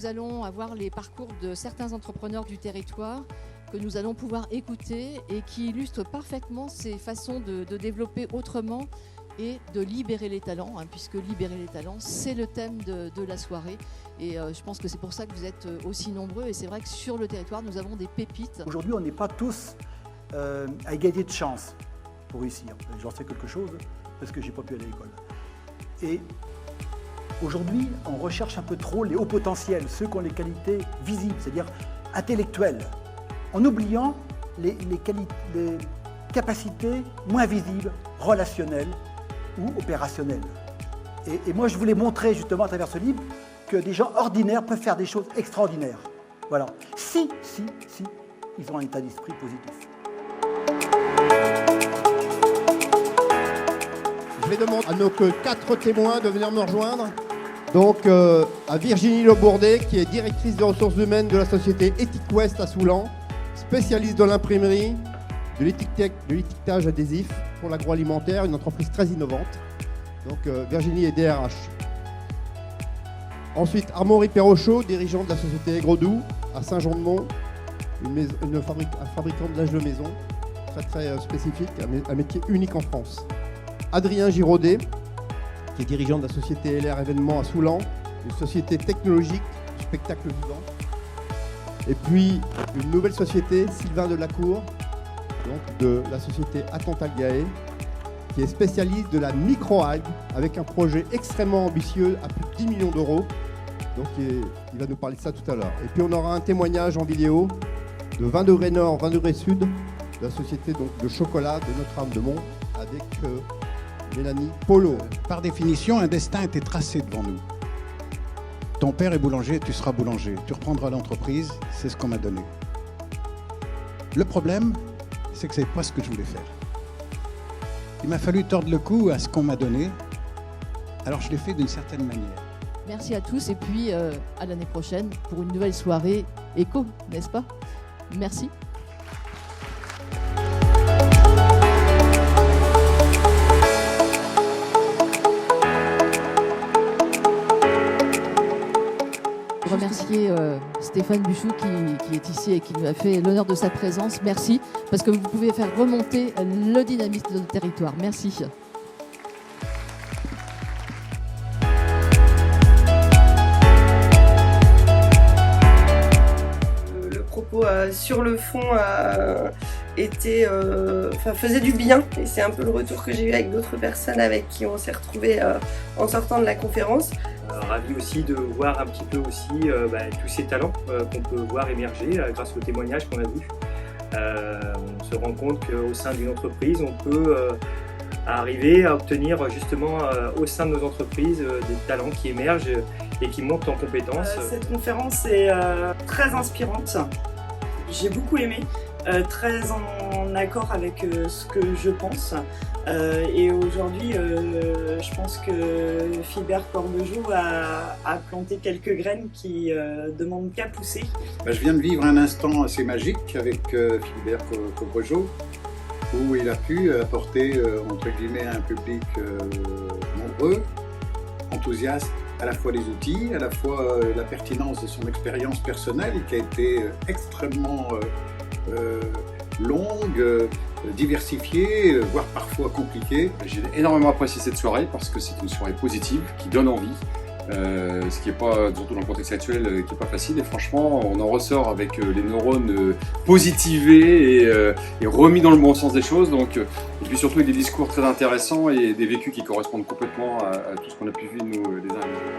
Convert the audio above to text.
allons avoir les parcours de certains entrepreneurs du territoire que nous allons pouvoir écouter et qui illustrent parfaitement ces façons de développer autrement et de libérer les talents, puisque libérer les talents, c'est le thème de la soirée. Et je pense que c'est pour ça que vous êtes aussi nombreux. Et c'est vrai que sur le territoire, nous avons des pépites. Aujourd'hui, on n'est pas tous à égalité de chance pour réussir. J'en sais quelque chose parce que j'ai pas pu aller à l'école. Et aujourd'hui, on recherche un peu trop les hauts potentiels, ceux qui ont les qualités visibles, c'est-à-dire intellectuelles, en oubliant les capacités moins visibles, relationnelles ou opérationnelles. Et moi, je voulais montrer justement à travers ce livre que des gens ordinaires peuvent faire des choses extraordinaires. Voilà. Si ils ont un état d'esprit positif. Je vais demander à nos 4 témoins de venir me rejoindre. Donc à Virginie Lebourdet, qui est directrice des ressources humaines de la société Ethic West à Soulan, spécialiste de l'imprimerie, de l'étiquetage adhésif pour l'agroalimentaire, une entreprise très innovante. Donc Virginie est DRH. Ensuite, Amaury Perrochot, dirigeant de la société Grodou à Saint-Jean-de-Mont, un fabricant de linge de maison très spécifique, un métier unique en France. Adrien Giraudet, qui est dirigeant de la société LR Événements à Soulan, une société technologique du spectacle vivant. Et puis une nouvelle société, Sylvain Delacour, donc de la société Attentalgae, qui est spécialiste de la microalgue avec un projet extrêmement ambitieux à plus de 10 millions d'euros. Donc il va nous parler de ça tout à l'heure. Et puis on aura un témoignage en vidéo de 20 degrés nord, 20 degrés sud, de la société donc, de chocolat de Notre-Dame-de-Mont avec Mélanie Polo. Par définition, un destin était tracé devant nous. Ton père est boulanger, tu seras boulanger. Tu reprendras l'entreprise, c'est ce qu'on m'a donné. Le problème, c'est que ce n'est pas ce que je voulais faire. Il m'a fallu tordre le cou à ce qu'on m'a donné, alors je l'ai fait d'une certaine manière. Merci à tous et puis à l'année prochaine pour une nouvelle soirée éco, n'est-ce pas? Merci. Remercier Stéphane Buchou qui est ici et qui nous a fait l'honneur de sa présence. Merci, parce que vous pouvez faire remonter le dynamisme de notre territoire. Merci. Le propos sur le fond faisait du bien, et c'est un peu le retour que j'ai eu avec d'autres personnes avec qui on s'est retrouvés en sortant de la conférence. Ravi aussi de voir un petit peu aussi tous ces talents qu'on peut voir émerger grâce aux témoignages qu'on a vus. On se rend compte qu'au sein d'une entreprise, on peut arriver à obtenir justement au sein de nos entreprises des talents qui émergent et qui montent en compétences. Cette conférence est très inspirante. J'ai beaucoup aimé, très en accord avec ce que je pense. Et aujourd'hui, je pense que Philbert Corbejoux a planté quelques graines qui demandent qu'à pousser. Je viens de vivre un instant assez magique avec Philbert Corbejoux, où il a pu apporter entre guillemets un public nombreux, enthousiaste, à la fois les outils, à la fois la pertinence de son expérience personnelle qui a été extrêmement longue, diversifiée, voire parfois compliquée. J'ai énormément apprécié cette soirée parce que c'est une soirée positive qui donne envie, ce qui n'est pas, surtout dans le contexte actuel, qui n'est pas facile. Et franchement, on en ressort avec les neurones positivés et remis dans le bon sens des choses. Donc, et puis surtout avec des discours très intéressants et des vécus qui correspondent complètement à tout ce qu'on a pu vivre nous les uns et les autres.